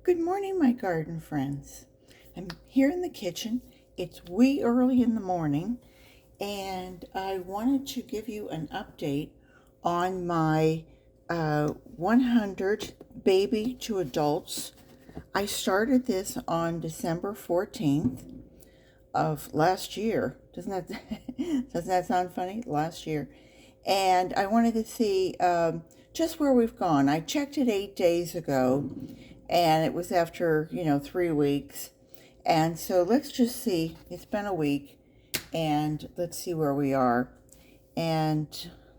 Good morning, my garden friends. I'm here in the kitchen. It's wee early in the morning, and I wanted to give you an update on my 100 baby to adults. I started this on December 14th of last year. Doesn't that sound funny? Last year. And I wanted to see just where we've gone. I checked it 8 days ago, and it was after 3 weeks. And so let's just see. It's been a week, and let's see where we are. And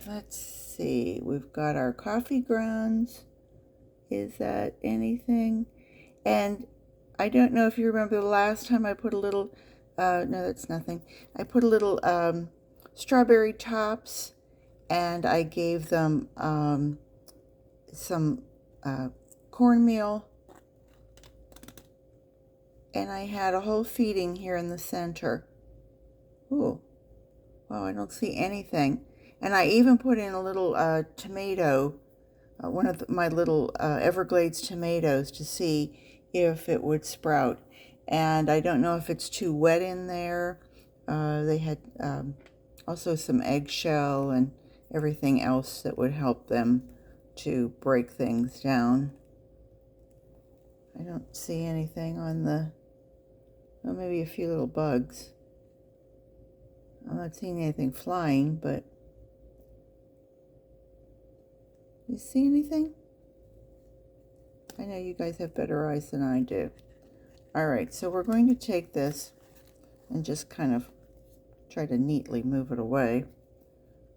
let's see. We've got our coffee grounds. Is that anything? And I don't know if you remember the last time I put a little. No, that's nothing. I put a little strawberry tops, and I gave them some cornmeal, and I had a whole feeding here in the center. Ooh, wow, I don't see anything. And I even put in a little tomato, one of my little Everglades tomatoes, to see if it would sprout. And I don't know if it's too wet in there. They had also some eggshell and everything else that would help them to break things down. I don't see anything on the, well, maybe a few little bugs. I'm not seeing anything flying, but you see anything? I know you guys have better eyes than I do. All right, so we're going to take this and just kind of try to neatly move it away.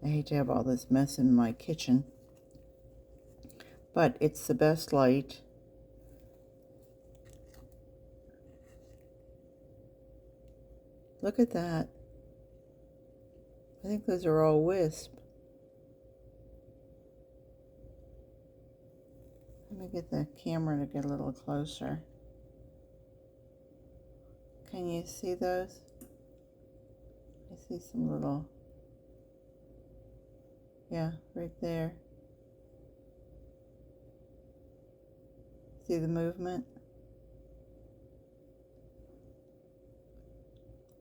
I hate to have all this mess in my kitchen, but it's the best light. Look at that. I think those are all wisp. Let me get the camera to get a little closer. Can you see those? I see some little, yeah, right there. See the movement?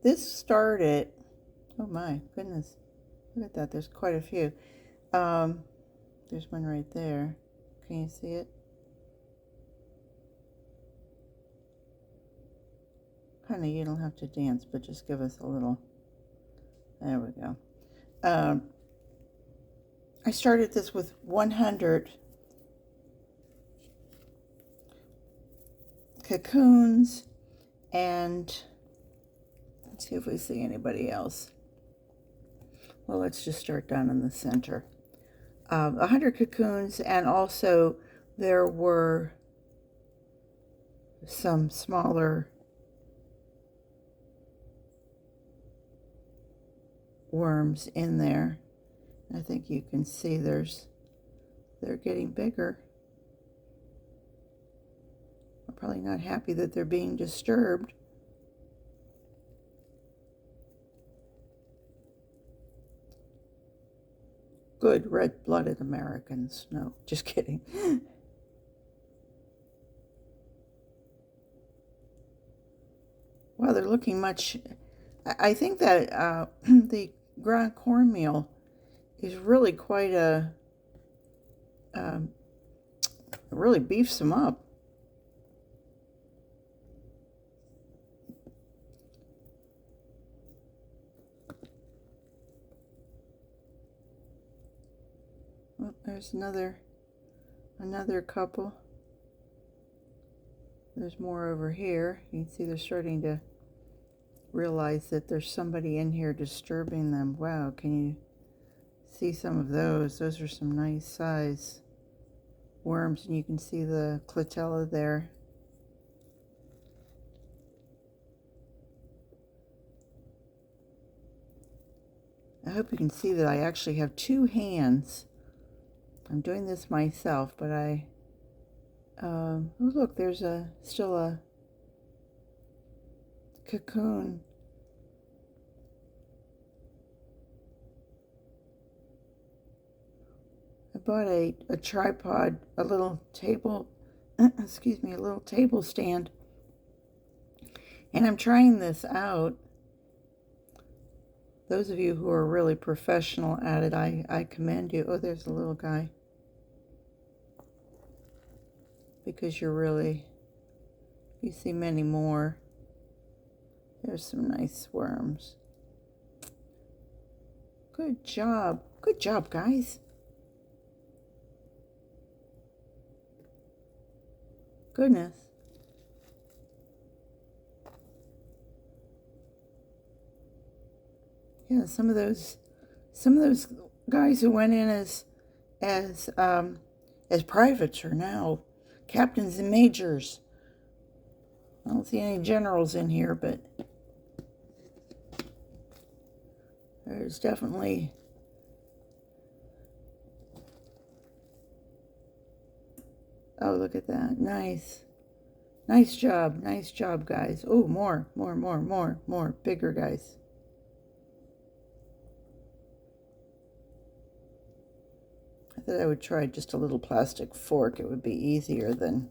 This started, oh my goodness, look at that, there's quite a few. There's one right there. Can you see it? Honey, you don't have to dance, but just give us a little. There we go. I started this with 100 cocoons, and let's see if we see anybody else. Well, let's just start down in the center. 100 cocoons, and also there were some smaller worms in there. I think you can see they're getting bigger. I'm probably not happy that they're being disturbed. Good red-blooded Americans. No, just kidding. Well, they're looking much. I think that the ground cornmeal is really quite it really beefs them up. Well, there's another couple. There's more over here. You can see they're starting to realize that there's somebody in here disturbing them. Wow, can you see some of those? Those are some nice size worms, and you can see the clitella there. I hope you can see that I actually have two hands. I'm doing this myself, but oh look, there's still a cocoon. I bought a tripod, a little table excuse me, a little table stand. And I'm trying this out. Those of you who are really professional at it, I commend you. Oh, there's a little guy. Because you see many more. There's some nice worms. Good job. Good job, guys. Goodness. Yeah, some of those guys who went in as privates are now captains and majors. I don't see any generals in here, but there's definitely oh, look at that. Nice. Nice job. Nice job, guys. Oh, more. Bigger guys. I thought I would try just a little plastic fork. It would be easier than...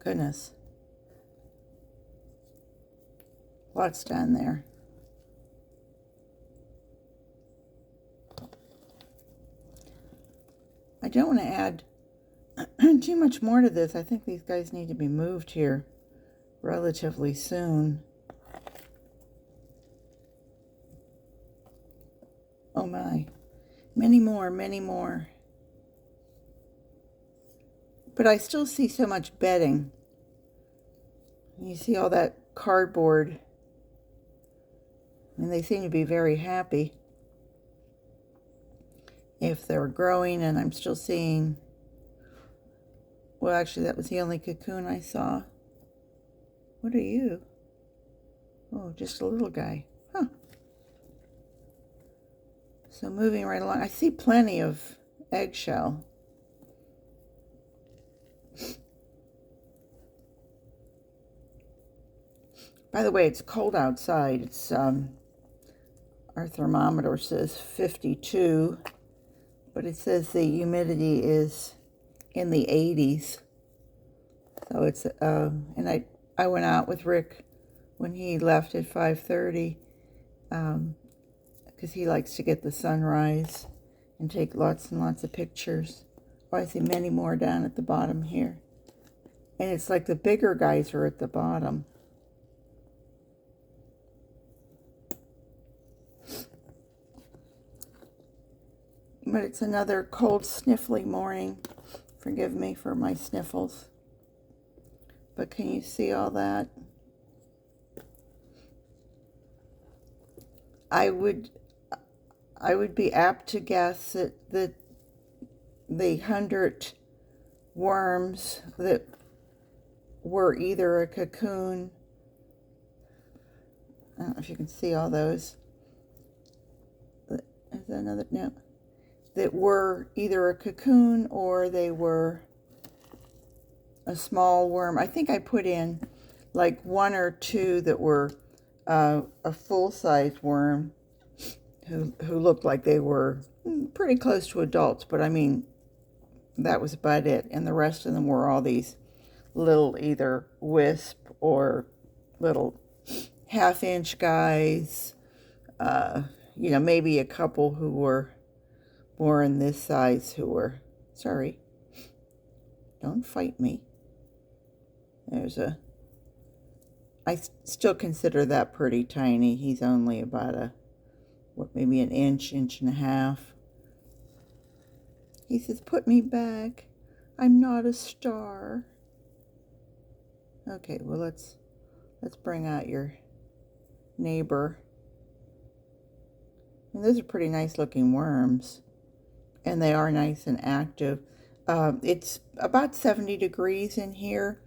Goodness. Lots down there. I don't want to add too much more to this. I think these guys need to be moved here relatively soon. Oh my. Many more. But I still see so much bedding. You see all that cardboard. And they seem to be very happy. If they're growing, and I'm still seeing... Well, actually, that was the only cocoon I saw. What are you? Oh, just a little guy. Huh. So moving right along. I see plenty of eggshell. By the way, it's cold outside. It's, our thermometer says 52, but it says the humidity is in the 80s. So it's, and I went out with Rick when he left at 5:30, because he likes to get the sunrise and take lots and lots of pictures. Oh, I see many more down at the bottom here. And it's like the bigger guys are at the bottom. But it's another cold, sniffly morning. Forgive me for my sniffles. But can you see all that? I would be apt to guess that the 100 worms that were either a cocoon, I don't know if you can see all those. Is that another? No. That were either a cocoon or they were a small worm. I think I put in like 1 or 2 that were a full-size worm who looked like they were pretty close to adults, but I mean, that was about it. And the rest of them were all these little either wisp or little half-inch guys. You know, maybe a couple who were more in this size who were, sorry, don't fight me. There's a, I still consider that pretty tiny. He's only about maybe an inch and a half. He says, put me back. I'm not a star. Okay, well, let's bring out your neighbor. And those are pretty nice looking worms. And they are nice and active. It's about 70 degrees in here.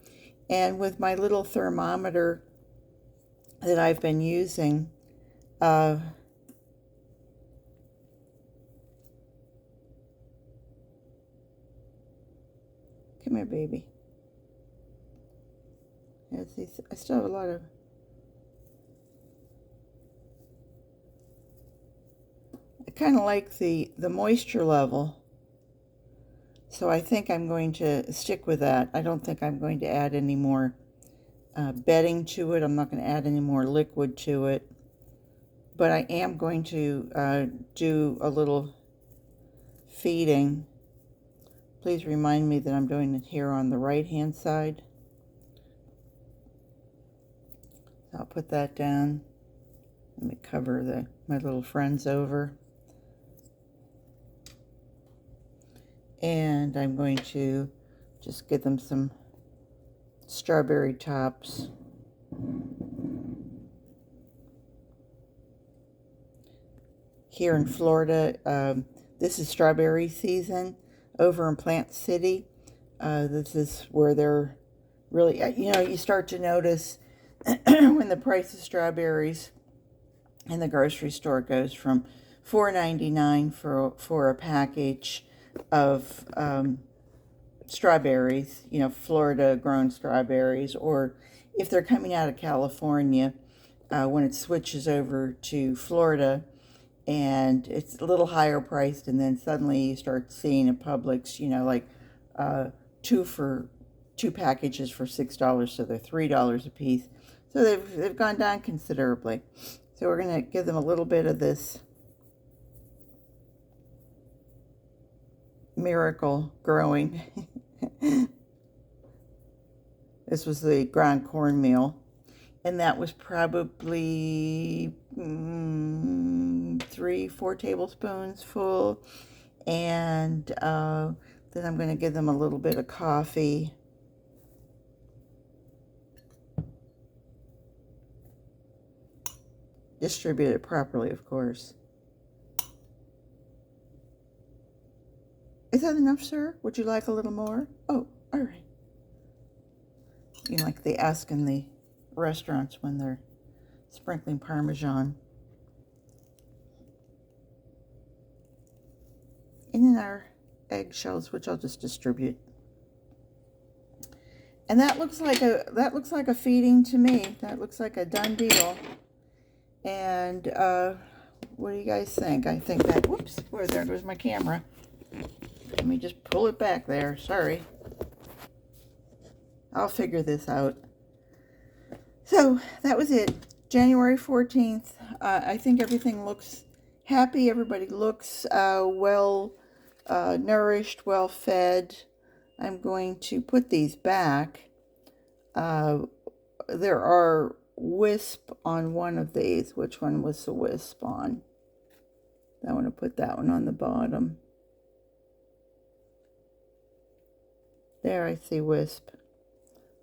And with my little thermometer that I've been using, come here, baby. I still have a lot of... I kind of like the moisture level. So I think I'm going to stick with that. I don't think I'm going to add any more bedding to it. I'm not going to add any more liquid to it. But I am going to do a little feeding. Please remind me that I'm doing it here on the right-hand side. I'll put that down. Let me cover my little friends over. And I'm going to just give them some strawberry tops. Here in Florida, this is strawberry season. Over in Plant City, this is where they're really, you start to notice when the price of strawberries in the grocery store goes from $4.99 for a package of strawberries, Florida grown strawberries, or if they're coming out of California, when it switches over to Florida and it's a little higher priced, and then suddenly you start seeing at Publix, like two packages for $6, so they're $3 a piece. So they've gone down considerably. So we're going to give them a little bit of this miracle growing. This was the ground cornmeal, and that was probably 3-4 tablespoons full. And then I'm going to give them a little bit of coffee. Distribute it properly, of course. Is that enough, sir? Would you like a little more? Oh, all right. Like they ask in the restaurants when they're sprinkling Parmesan. And then our eggshells, which I'll just distribute. And that looks like a feeding to me. That looks like a done deal. And what do you guys think? I think that, whoops, there goes my camera. Let me just pull it back there. Sorry. I'll figure this out. So that was it. January 14th. I think everything looks happy. Everybody looks well nourished, well fed. I'm going to put these back. There are wisp on one of these. Which one was the wisp on? I want to put that one on the bottom. There, I see wisp.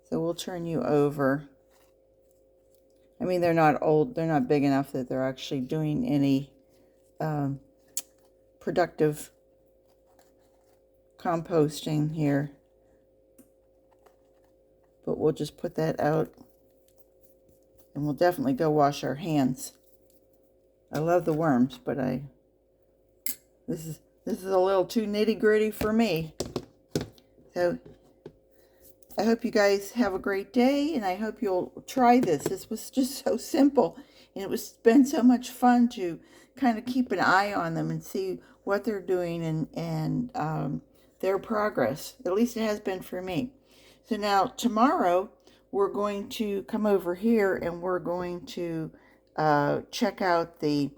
So we'll turn you over. I mean, they're not old. They're not big enough that they're actually doing any productive composting here. But we'll just put that out. And we'll definitely go wash our hands. I love the worms, but this is a little too nitty-gritty for me. So I hope you guys have a great day, and I hope you'll try this. This was just so simple, and it's been so much fun to kind of keep an eye on them and see what they're doing and their progress. At least it has been for me. So now tomorrow we're going to come over here and we're going to check out the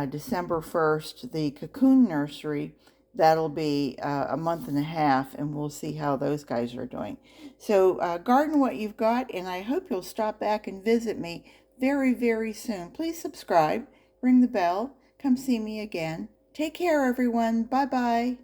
December 1st, the Cocoon nursery. That'll be a month and a half, and we'll see how those guys are doing. So garden what you've got, and I hope you'll stop back and visit me very, very soon. Please subscribe, ring the bell, come see me again. Take care, everyone. Bye-bye.